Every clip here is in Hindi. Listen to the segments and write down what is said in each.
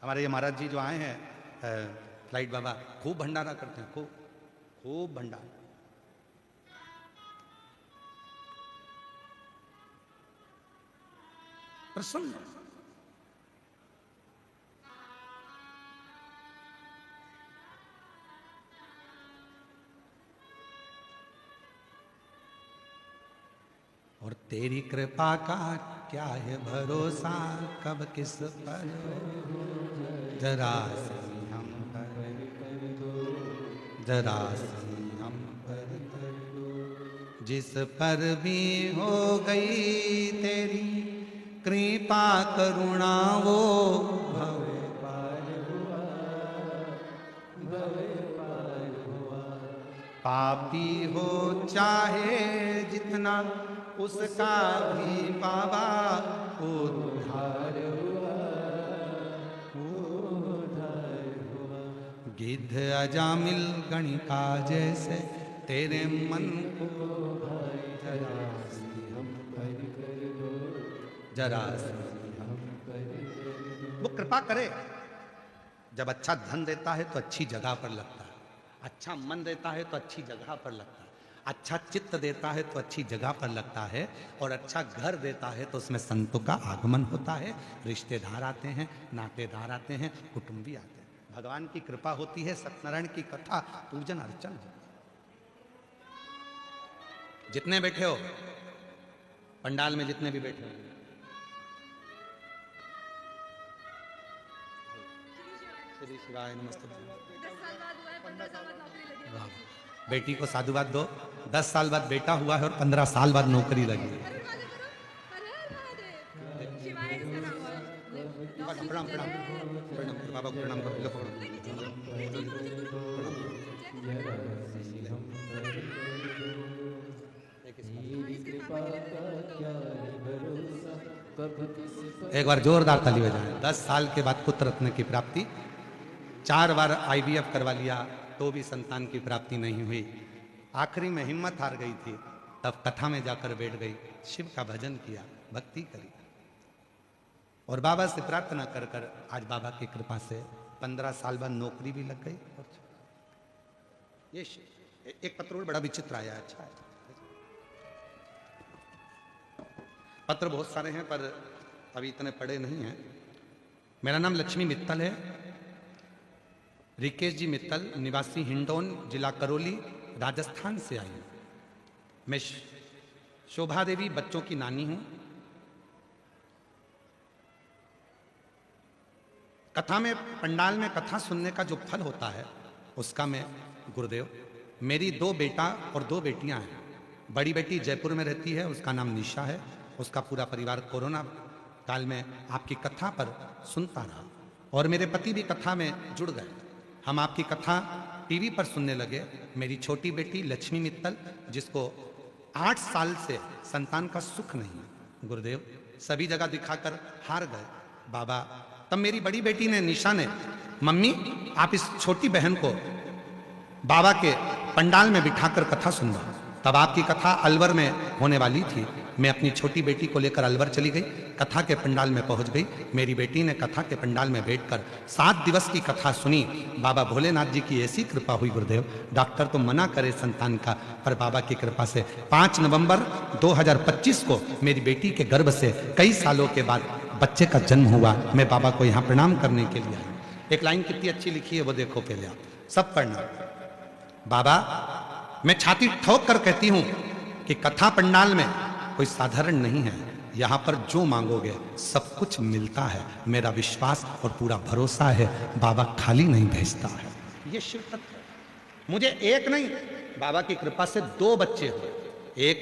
हमारे ये महाराज जी जो आए हैं फ्लाइट बाबा, खूब भंडारा करते हैं, खूब खूब भंडारा। प्रसन्न और तेरी कृपा का क्या है भरोसा, कब किस पर जरा सी हम पर जरा सी हम पर जिस पर भी हो गई तेरी कृपा करुणा वो भव पार हुआ, भव पार हुआ। पापी हो चाहे जितना उसका भी बाबा उद्धार हुआ, उद्धार हुआ। गिद्ध अजामिल गणिका जैसे तेरे मन को भाई जरा सी हम पर कर दो, जरा सी हम पर कर दो। वो कृपा करे। जब अच्छा धन देता है तो अच्छी जगह पर लगता है, अच्छा मन देता है तो अच्छी जगह पर लगता है, अच्छा चित्त देता है तो अच्छी जगह पर लगता है, और अच्छा घर देता है तो उसमें संतों का आगमन होता है, रिश्तेदार आते हैं, नातेदार आते हैं, कुटुंबी आते हैं। भगवान की कृपा होती है, सत्यनारायण की कथा, पूजन अर्चन। जितने बैठे हो पंडाल में, जितने भी बैठे हो, श्री शिवाय नमस्ते। बेटी को साधुवाद दो। 10 साल बाद बेटा हुआ है और 15 साल बाद नौकरी लगी है। प्रणाम प्रणाम प्रणाम बाबा को प्रणाम करो। एक बार जोरदार ताली बजाएं। 10 साल के बाद पुत्र रत्न की प्राप्ति। 4 बार IVF करवा लिया तो भी संतान की प्राप्ति नहीं हुई। आखिरी में हिम्मत हार गई थी, तब कथा में जाकर बैठ गई, शिव का भजन किया, भक्ति करी और बाबा से प्रार्थना कर कर आज बाबा की कृपा से 15 साल बाद नौकरी भी लग गई। ये एक पत्र बड़ा विचित्र आया, अच्छा है। पत्र बहुत सारे हैं पर अभी इतने पढ़े नहीं हैं। मेरा नाम लक्ष्मी मित्तल है, रिकेश जी मित्तल, निवासी हिंडौन, जिला करौली, राजस्थान से आई हूं। मैं शोभा देवी बच्चों की नानी हूं। कथा में, पंडाल में कथा सुनने का जो फल होता है उसका मैं गुरुदेव। मेरी 2 बेटा और 2 बेटियां हैं। बड़ी बेटी जयपुर में रहती है, उसका नाम निशा है। उसका पूरा परिवार कोरोना काल में आपकी कथा पर सुनता रहा और मेरे पति भी कथा में जुड़ गए। हम आपकी कथा टीवी पर सुनने लगे। मेरी छोटी बेटी लक्ष्मी मित्तल, जिसको 8 साल से संतान का सुख नहीं है, गुरुदेव सभी जगह दिखाकर हार गए बाबा। तब मेरी बड़ी बेटी ने, निशा ने, मम्मी आप इस छोटी बहन को बाबा के पंडाल में बिठाकर कथा सुनवा। तब आपकी कथा अलवर में होने वाली थी। मैं अपनी छोटी बेटी को लेकर अलवर चली गई, कथा के पंडाल में पहुंच गई। मेरी बेटी ने कथा के पंडाल में बैठकर 7 दिवस की कथा सुनी। बाबा भोलेनाथ जी की ऐसी कृपा हुई गुरुदेव, डॉक्टर तो मना करे संतान का, पर बाबा की कृपा से 5 नवंबर 2025 को मेरी बेटी के गर्भ से कई सालों के बाद बच्चे का जन्म हुआ। मैं बाबा को यहाँ प्रणाम करने के लिए आई। एक लाइन कितनी अच्छी लिखी है वो देखो पहले आप सब पढ़ना। बाबा मैं छाती ठोक कर कहती हूं कि कथा पंडाल में कोई साधारण नहीं है, यहां पर जो मांगोगे सब कुछ मिलता है। मेरा विश्वास और पूरा भरोसा है, बाबा खाली नहीं भेजता है। ये शिव तत्व। मुझे एक नहीं, बाबा की कृपा से 2 बच्चे हुए। एक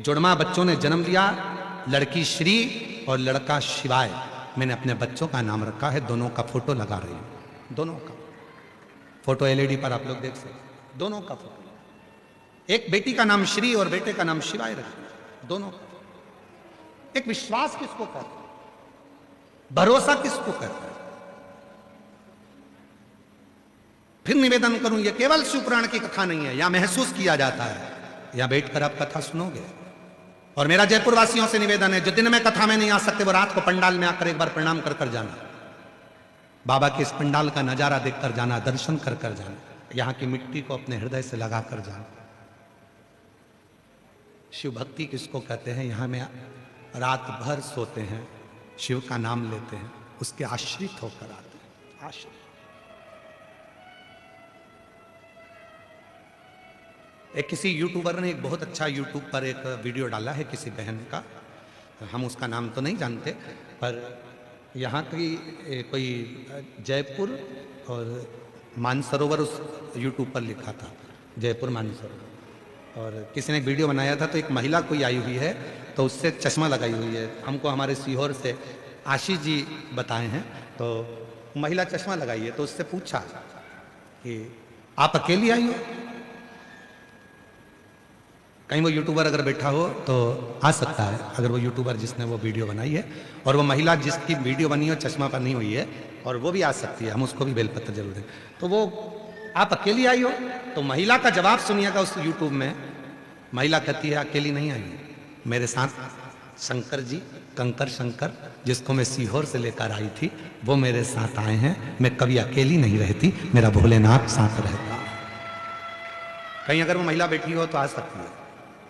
जुड़वा बच्चों ने जन्म लिया, लड़की श्री और लड़का शिवाय। मैंने अपने बच्चों का नाम रखा है, दोनों का फोटो लगा रही हूं। दोनों का फोटो LED पर आप लोग देख सकते, दोनों का फोटो। एक बेटी का नाम श्री और बेटे का नाम शिवाय रखा, दोनों। एक विश्वास किसको करता है, भरोसा किसको करता है। फिर निवेदन करूं, यह केवल शिवपुराण की कथा नहीं है, यहां महसूस किया जाता है। यहां बैठकर आप कथा सुनोगे। और मेरा जयपुर वासियों से निवेदन है, जो दिन में कथा में नहीं आ सकते वो रात को पंडाल में आकर एक बार प्रणाम कर कर जाना। बाबा के इस पंडाल का नजारा देखकर जाना, दर्शन कर कर जाना, यहाँ की मिट्टी को अपने हृदय से लगा कर जाना। शिव भक्ति किसको कहते हैं? यहाँ में रात भर सोते हैं, शिव का नाम लेते हैं, उसके आश्रित होकर आते हैं। आश्रित। एक किसी यूट्यूबर ने एक बहुत अच्छा यूट्यूब पर एक वीडियो डाला है किसी बहन का, हम उसका नाम तो नहीं जानते, पर यहाँ की कोई जयपुर और मानसरोवर उस यूट्यूब पर लिखा था, जयपुर मानसरोवर, और किसी ने एक वीडियो बनाया था। तो एक महिला कोई आई हुई है, तो उससे चश्मा लगाई हुई है, हमको हमारे सीहोर से आशीष जी बताए हैं। तो महिला चश्मा लगाई है, तो उससे पूछा कि आप अकेली आई हो? कहीं वो यूट्यूबर अगर बैठा हो तो आ सकता है, अगर वो यूट्यूबर जिसने वो वीडियो बनाई है और वो महिला जिसकी वीडियो बनी हो चश्मा पर नहीं हुई है, और वो भी आ सकती है, हम उसको भी बेलपत्र जरूर दें। तो वो आप अकेली आई हो? तो महिला का जवाब सुनिएगा उस यूट्यूब में। महिला कहती है अकेली नहीं आई, मेरे साथ शंकर जी, कंकर शंकर, जिसको मैं सीहोर से लेकर आई थी, वो मेरे साथ आए हैं। मैं कभी अकेली नहीं रहती, मेरा भोलेनाथ साथ रहता। कहीं अगर वो महिला बैठी हो तो आ सकती है,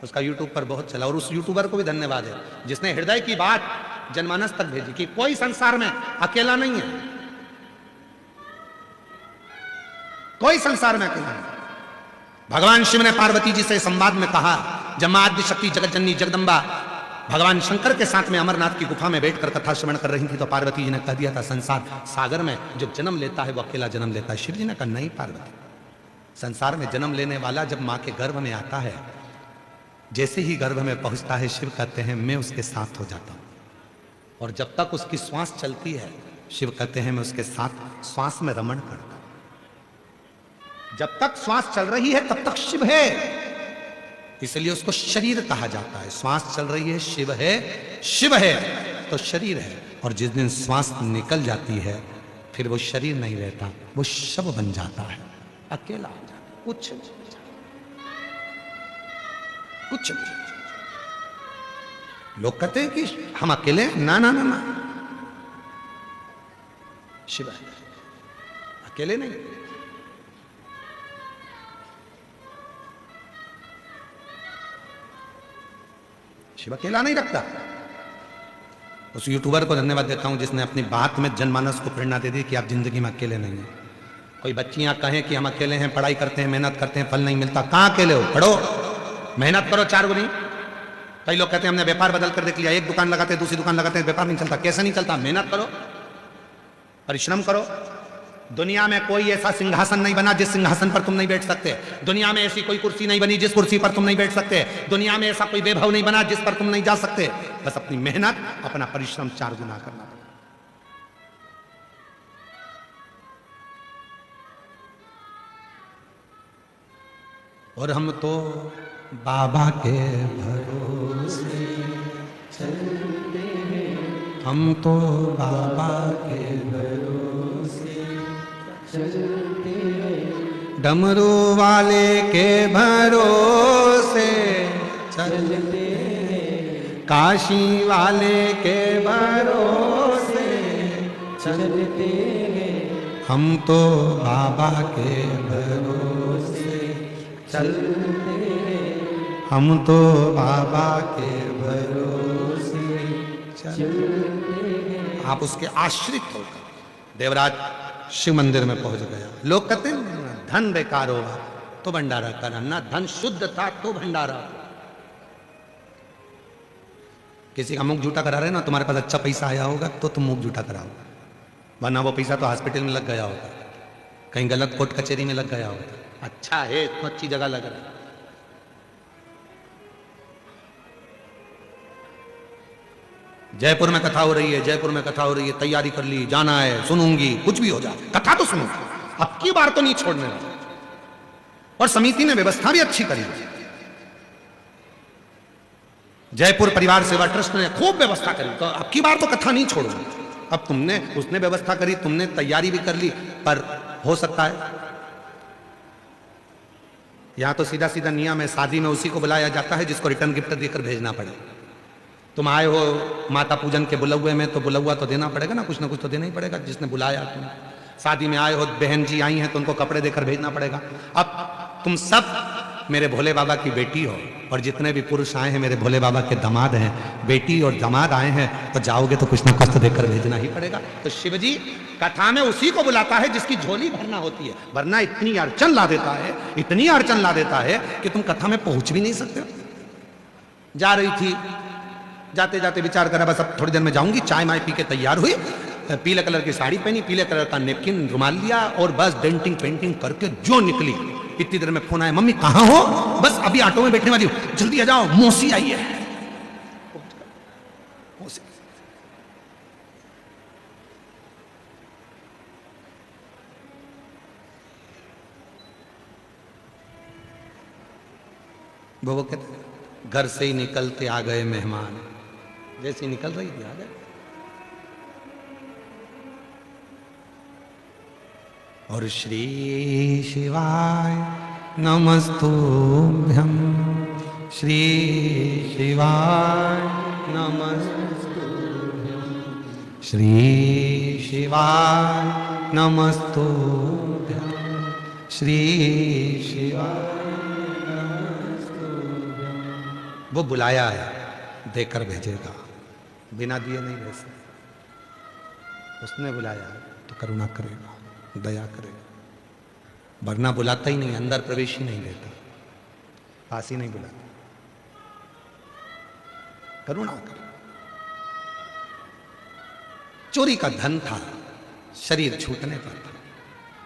उसका यूट्यूब पर बहुत चला। और उस यूट्यूबर को भी धन्यवाद है जिसने हृदय की बात जनमानस तक भेजी कि कोई संसार में अकेला नहीं है, कोई संसार में अकेला नहीं। भगवान शिव ने पार्वती जी से संवाद में कहा, जब मां आदि शक्ति जगत जननी जगदम्बा भगवान शंकर के साथ में अमरनाथ की गुफा में बैठकर कथा श्रवण कर रही थी, तो पार्वती जी ने कह दिया था संसार सागर में जो जन्म लेता है वो अकेला जन्म लेता है। शिव जी ने कहा नहीं पार्वती, संसार में जन्म लेने वाला जब मां के गर्भ में आता है, जैसे ही गर्भ में पहुंचता है, शिव कहते हैं मैं उसके साथ हो जाता हूं, और जब तक उसकी श्वास चलती है, शिव कहते हैं मैं उसके साथ श्वास में रमण करता हूं। जब तक श्वास चल रही है तब तक शिव है, इसलिए उसको शरीर कहा जाता है। श्वास चल रही है, शिव है, शिव है तो शरीर है, और जिस दिन श्वास निकल जाती है फिर वो शरीर नहीं रहता, वो शव बन जाता है, अकेला हो जाता है, कुछ नहीं। लोग कहते हैं कि हम अकेले, ना ना ना ना, शिव है, अकेले नहीं। शिव अकेला नहीं रखता। उस यूट्यूबर को धन्यवाद देता हूं जिसने अपनी बात में जनमानस को प्रेरणा दे दी कि आप जिंदगी में अकेले नहीं हैं। कोई बच्चियां कहें कि हम अकेले हैं, पढ़ाई करते हैं, मेहनत करते हैं, फल नहीं मिलता, कहां अकेले हो? पढ़ो, मेहनत करो 4 गुनी। कई लोग कहते हैं हमने व्यापार बदल कर देख लिया, एक दुकान लगाते हैं, दूसरी दुकान लगाते हैं, व्यापार नहीं चलता। कैसे नहीं चलता? मेहनत करो, परिश्रम करो। दुनिया में कोई ऐसा सिंहासन नहीं बना जिस सिंहासन पर तुम नहीं बैठ सकते। दुनिया में ऐसी कोई कुर्सी नहीं बनी जिस कुर्सी पर तुम नहीं बैठ सकते। दुनिया में ऐसा कोई वैभव नहीं बना जिस पर तुम नहीं जा सकते। बस अपनी मेहनत, अपना परिश्रम 4 गुना करना पड़ेगा। और हम तो बाबा के भरोसे चलते हैं, हम तो बाबा के भरोसे चलते हैं, डमरू वाले के भरोसे चलते हैं, काशी वाले के भरोसे चलते हैं, हम तो बाबा के भरोसे चलते हैं, हम तो बाबा के भरोसे चलते हैं। आप उसके आश्रित होकर देवराज शिव मंदिर में पहुंच गया। लोग कहते हैं धन बेकार होगा तो भंडारा करना, धन शुद्ध था तो भंडारा। किसी का मुख झूठा करा रहे ना, तुम्हारे पास अच्छा पैसा आया होगा तो तुम मुख झूठा कराओ, वरना वो पैसा तो हॉस्पिटल में लग गया होगा, कहीं गलत कोर्ट कचहरी में लग गया होगा। अच्छा है, इतना अच्छी जगह लग रहा है। जयपुर में कथा हो रही है, जयपुर में कथा हो रही है, तैयारी कर ली, जाना है, सुनूंगी, कुछ भी हो जाए, कथा तो सुनूंगी, अब की बार तो नहीं छोड़ने वाला। और समिति ने व्यवस्था भी अच्छी करी। जयपुर परिवार सेवा ट्रस्ट ने खूब व्यवस्था करी, तो अब की बार तो कथा नहीं छोड़ूंगी। अब तुमने, उसने व्यवस्था करी, तुमने तैयारी भी कर ली, पर हो सकता है यहां तो सीधा सीधा नियम है, शादी में उसी को बुलाया जाता है जिसको रिटर्न गिफ्ट देकर भेजना पड़े। तुम आए हो माता पूजन के बुलौए में, तो बुलौआ तो देना पड़ेगा ना कुछ तो देना ही पड़ेगा जिसने बुलाया तुम्हें। शादी में आए हो, बहन जी आई हैं तो उनको कपड़े देकर भेजना पड़ेगा। अब तुम सब मेरे भोले बाबा की बेटी हो, और जितने भी पुरुष आए हैं मेरे भोले बाबा के दामाद हैं, बेटी और दामाद आए हैं, तो जाओगे तो कुछ ना कुछ तो देकर भेजना ही पड़ेगा। तो शिव जी कथा में उसी को बुलाता है जिसकी झोली भरना होती है, वरना इतनी अड़चन ला देता है, इतनी अड़चन ला देता है कि तुम कथा में पहुंच भी नहीं सकते। जा रही थी, जाते जाते विचार करा बस अब थोड़ी देर में जाऊंगी, चाय माय पी के तैयार हुई, पीले कलर की साड़ी पहनी, पीले कलर का नेपकिन रुमाल लिया, और बस डेंटिंग पेंटिंग करके जो निकली, इतनी देर में फोन आया, मम्मी कहां हो? बस अभी ऑटो में बैठने वाली हूं, जल्दी आ जाओ, मौसी आई है। मौसी वो कहते घर से ही निकलते आ गए मेहमान, जैसे निकल रही थी आ गए। और श्री शिवाय नमस्तुभ्यं, श्री शिवाय नमस्तुभ्यं, श्री शिवाय नमस्तुभ्यं, श्री शिवाय नमस्तुभ्यं। वो बुलाया है, देकर भेजेगा, बिना दिए नहीं भेज सकता। उसने बुलाया तो करुणा करेगा, दया करेगा, वरना बुलाता ही नहीं, अंदर प्रवेश ही नहीं देता, पास ही नहीं बुलाता। करुणा कर। चोरी का धन था, शरीर छूटने पर था,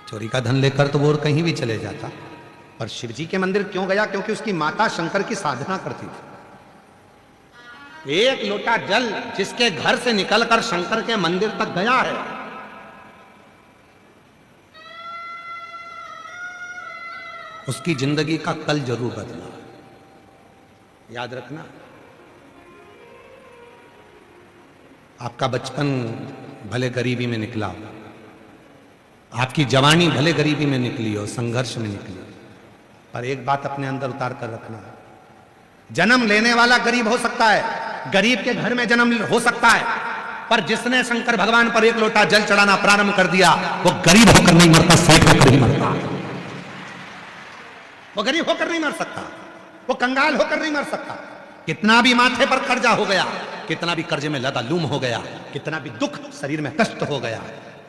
चोरी का धन लेकर तो वो और कहीं भी चले जाता, पर शिवजी के मंदिर क्यों गया? क्योंकि उसकी माता शंकर की साधना करती थी। एक लोटा जल जिसके घर से निकलकर शंकर के मंदिर तक गया है, उसकी जिंदगी का कल जरूर बदला। याद रखना, आपका बचपन भले गरीबी में निकला हो, आपकी जवानी भले गरीबी में निकली हो, संघर्ष में निकली हो, पर एक बात अपने अंदर उतार कर रखना, जन्म लेने वाला गरीब हो सकता है, गरीब के घर में जन्म हो सकता है, पर जिसने शंकर भगवान पर एक लोटा जल चढ़ाना प्रारंभ कर दिया, वो गरीब होकर नहीं मरता, सेठ होकर ही मरता। वो गरीब होकर नहीं मर सकता, वो कंगाल होकर नहीं मर सकता। कितना भी माथे पर कर्जा हो गया, कितना भी कर्जे में लदालूम हो गया, कितना भी दुख शरीर में कष्ट हो गया,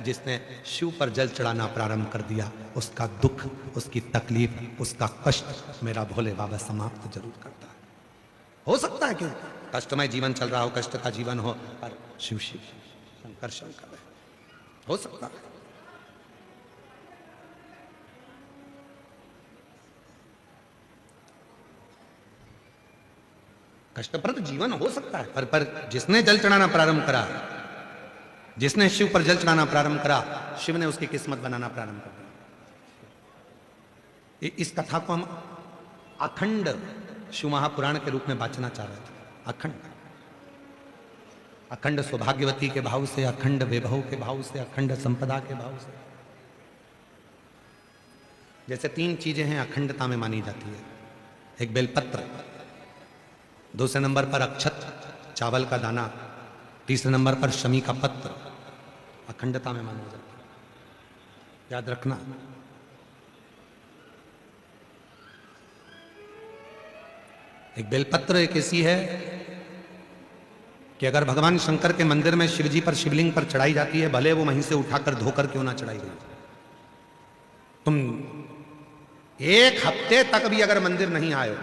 जिसने शिव पर जल चढ़ाना प्रारंभ कर दिया, उसका दुख, उसकी तकलीफ, उसका कष्ट मेरा भोले बाबा समाप्त जरूर करता है। हो सकता है कि कष्टमय जीवन चल रहा हो, कष्ट का जीवन हो, पर शिव शिव शंकर शंकर है, हो सकता है। कष्टप्रद जीवन हो सकता है, पर जिसने जल चढ़ाना प्रारंभ करा, जिसने शिव पर जल चढ़ाना प्रारंभ करा, शिव ने उसकी किस्मत बनाना प्रारंभ कर दिया। इस कथा को हम अखंड शिव महापुराण के रूप में बांचना चाह रहे थे। अखंड अखंड सौभाग्यवती के भाव से, अखंड वैभव के भाव से, अखंड संपदा के भाव से। जैसे 3 चीजें हैं अखंडता में मानी जाती है, एक बेलपत्र, दूसरे नंबर पर अक्षत चावल का दाना, तीसरे नंबर पर शमी का पत्र, अखंडता में माना जाता है। याद रखना, एक बेलपत्र एक ऐसी है कि अगर भगवान शंकर के मंदिर में शिवजी पर शिवलिंग पर चढ़ाई जाती है, भले वो वहीं से उठाकर धोकर क्यों ना चढ़ाई गई, तुम 1 हफ्ते तक भी अगर मंदिर नहीं आए हो,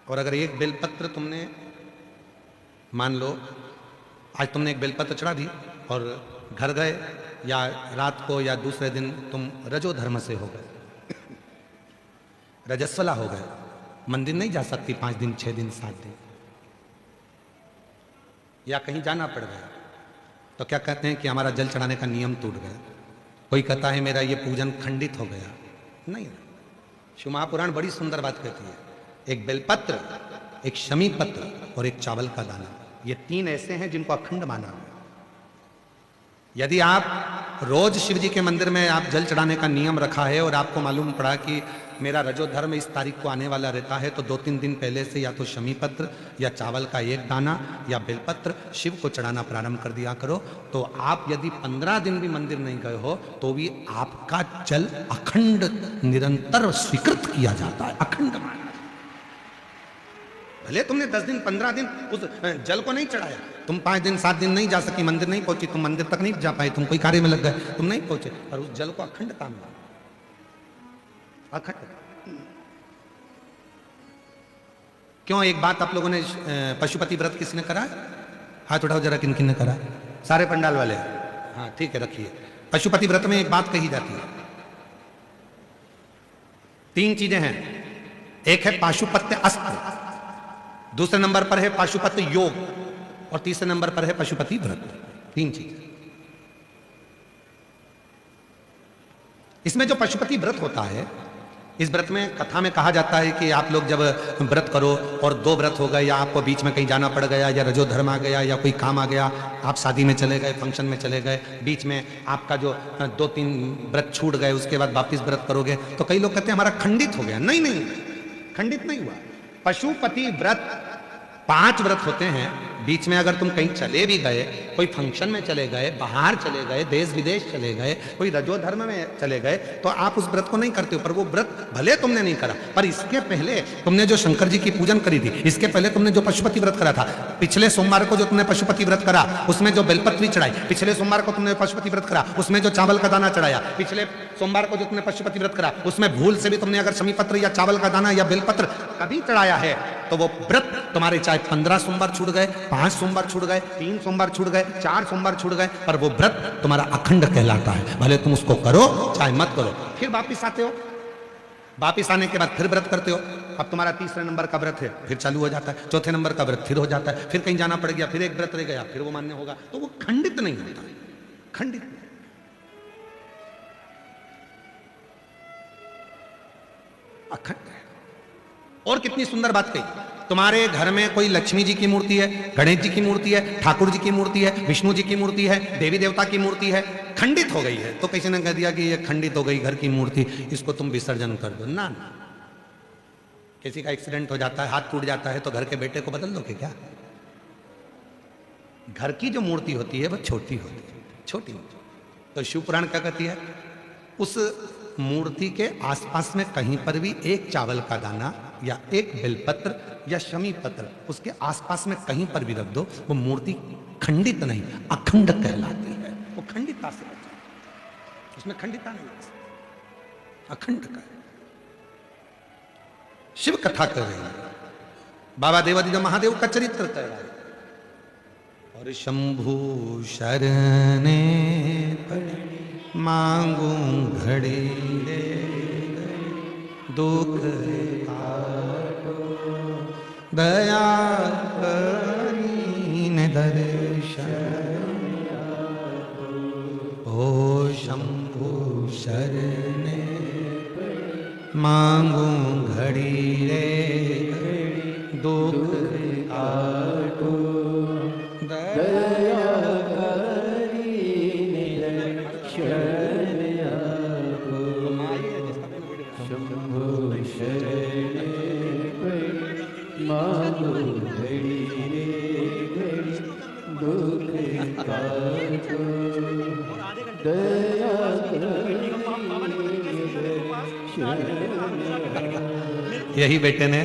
और अगर एक बेलपत्र तुमने, मान लो आज तुमने एक बेलपत्र चढ़ा दी और घर गए, या रात को या दूसरे दिन तुम रजो धर्म से हो गए, रजस्वला हो गए, मंदिर नहीं जा सकती 5 दिन 6 दिन 7 दिन, या कहीं जाना पड़ गया, तो क्या कहते हैं कि हमारा जल चढ़ाने का नियम टूट गया। कोई कहता है मेरा ये पूजन खंडित हो गया। नहीं, शिव महापुराण बड़ी सुंदर बात कहती है, एक बेलपत्र, एक शमी पत्र और एक चावल का दाना, ये 3 ऐसे हैं जिनको अखंड माना है। यदि आप रोज शिव जी के मंदिर में आप जल चढ़ाने का नियम रखा है और आपको मालूम पड़ा कि मेरा रजोधर्म इस तारीख को आने वाला रहता है, तो 2-3 दिन पहले से या तो शमी पत्र या चावल का एक दाना या बेलपत्र शिव को चढ़ाना प्रारंभ कर दिया करो। तो आप यदि 15 दिन भी मंदिर नहीं गए हो तो भी आपका जल अखंड निरंतर स्वीकृत किया जाता है, अखंड। भले तुमने 10 दिन 15 दिन उस जल को नहीं चढ़ाया, तुम 5 दिन 7 दिन नहीं जा सकी, मंदिर नहीं पहुंची, तुम मंदिर तक नहीं जा पाए, तुम कोई कार्य में लग गए, तुम नहीं पहुंचे, पर उस जल को अखंड काम में, अखंड। क्यों? एक बात आप लोगों ने पशुपति व्रत किसने करा? हाथ उठाओ जरा, किन किन ने करा? सारे पंडाल वाले। हाँ ठीक है, रखिए। पशुपति व्रत में एक बात कही जाती है, 3 चीजें हैं। एक है पाशुपत्य अस्त्र, दूसरे नंबर पर है पाशुपत्य योग, और तीसरे नंबर पर है पशुपति व्रत। 3 चीज। इसमें जो पशुपति व्रत होता है, इस व्रत में कथा में कहा जाता है कि आप लोग जब व्रत करो और 2 व्रत हो गए, या आपको बीच में कहीं जाना पड़ गया, या रजोधर्म आ गया, या कोई काम आ गया, आप शादी में चले गए, फंक्शन में चले गए, बीच में आपका जो 2-3 व्रत छूट गए, उसके बाद वापिस व्रत करोगे, तो कई लोग कहते हैं हमारा खंडित हो गया। नहीं नहीं, खंडित नहीं हुआ। पशुपति व्रत 5 व्रत होते हैं। बीच में अगर तुम कहीं चले भी गए, कोई फंक्शन में चले गए, बाहर चले गए, देश विदेश चले गए, कोई रजोधर्म में चले गए, तो आप उस व्रत को नहीं करते हो। पर वो व्रत भले तुमने नहीं करा, पर इसके पहले तुमने जो शंकर जी की पूजन करी थी, इसके पहले तुमने जो पशुपति व्रत करा था, पिछले सोमवार को जो तुमने पशुपति व्रत करा, उसमें जो बेलपत्री चढ़ाई, पिछले सोमवार को तुमने पशुपति व्रत करा, उसमें जो चावल का दाना चढ़ाया, पिछले सोमवार को जो तुमने पशुपति व्रत करा, उसमें भूल से भी तुमने अगर शमी पत्र या चावल का दाना या बेलपत्र कभी चढ़ाया है, तो वो व्रत तुम्हारे चाहे 15 सोमवार छूट गए, 5 सोमवार छूट गए, 3 सोमवार छूट गए, 4 सोमवार छूट गए, पर वो व्रत तुम्हारा अखंड कहलाता है। भले तुम उसको करो चाहे मत करो। फिर वापिस आते हो, वापिस आने के बाद फिर व्रत करते हो। अब तुम्हारा 3रे नंबर का व्रत है, फिर चालू हो जाता है, 4थे नंबर का व्रत फिर हो जाता है, फिर कहीं जाना पड़ गया, फिर एक व्रत रह गया, फिर वो मान्य होगा। तो वो खंडित नहीं होता, खंडित नहीं। अखंड है। और कितनी सुंदर बात कही, तुम्हारे घर में कोई लक्ष्मी जी की मूर्ति है, गणेश जी की मूर्ति है, ठाकुर जी की मूर्ति है, विष्णु जी की मूर्ति है, देवी देवता की मूर्ति है, खंडित हो गई है, तो किसी ने कह दिया कि ये खंडित हो गई घर की मूर्ति, इसको तुम विसर्जन कर दो। ना ना, किसी का एक्सीडेंट हो जाता है, हाथ टूट जाता है, तो घर के बेटे को बदल दोगे क्या? घर की जो मूर्ति होती है वह छोटी होती है, छोटी। तो शिव पुराण क्या कहती है, उस मूर्ति के आसपास में कहीं पर भी एक चावल का दाना या एक बेलपत्र या शमी पत्र उसके आसपास में कहीं पर भी रख दो, वो मूर्ति खंडित नहीं, अखंड कहलाती है। वो खंडिता से बचा, उसमें खंडिता नहीं, अखंड का। शिव कथा कर रही है, बाबा देवादिदेव महादेव का चरित्र कह रहा है। और शंभु शरणे पड़े मांगू घड़ी रे, दुख काटो दया करीन दर्शन। ओ शंभु शरणे मांगू घड़ी रे, दुख काटो दया करीन दर्शन। यही बेटे ने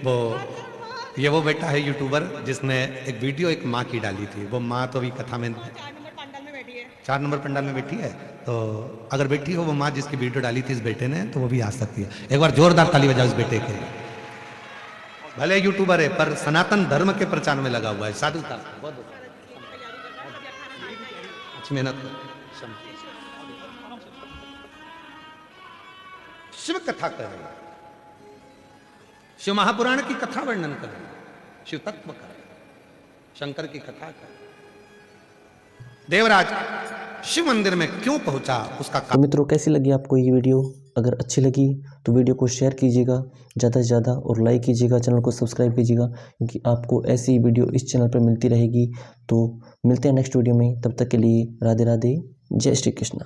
वो बेटा है यूट्यूबर जिसने एक वीडियो एक माँ की डाली थी। वो माँ तो अभी कथा में 4 नंबर पंडाल में बैठी है। तो अगर बैठी हो वो माँ जिसकी वीडियो डाली थी इस बेटे ने, तो वो भी आ सकती है। एक बार जोरदार ताली बजाओ इस बेटे के। भले यूट्यूबर है पर सनातन धर्म के प्रचार में लगा हुआ है। साधु का बहुत अच्छी मेहनत। शिव कथा कर रहे हैं, शिव महापुराण की कथा वर्णन कर रहे हैं, शिव तत्व कर रहे हैं, शंकर की कथा कर। देवराज शिव मंदिर में क्यों पहुंचा उसका तो मित्रों कैसी लगी आपको ये वीडियो? अगर अच्छी लगी तो वीडियो को शेयर कीजिएगा ज़्यादा से ज़्यादा और लाइक कीजिएगा, चैनल को सब्सक्राइब कीजिएगा क्योंकि आपको ऐसी वीडियो इस चैनल पर मिलती रहेगी। तो मिलते हैं नेक्स्ट वीडियो में, तब तक के लिए राधे राधे। जय श्री कृष्ण।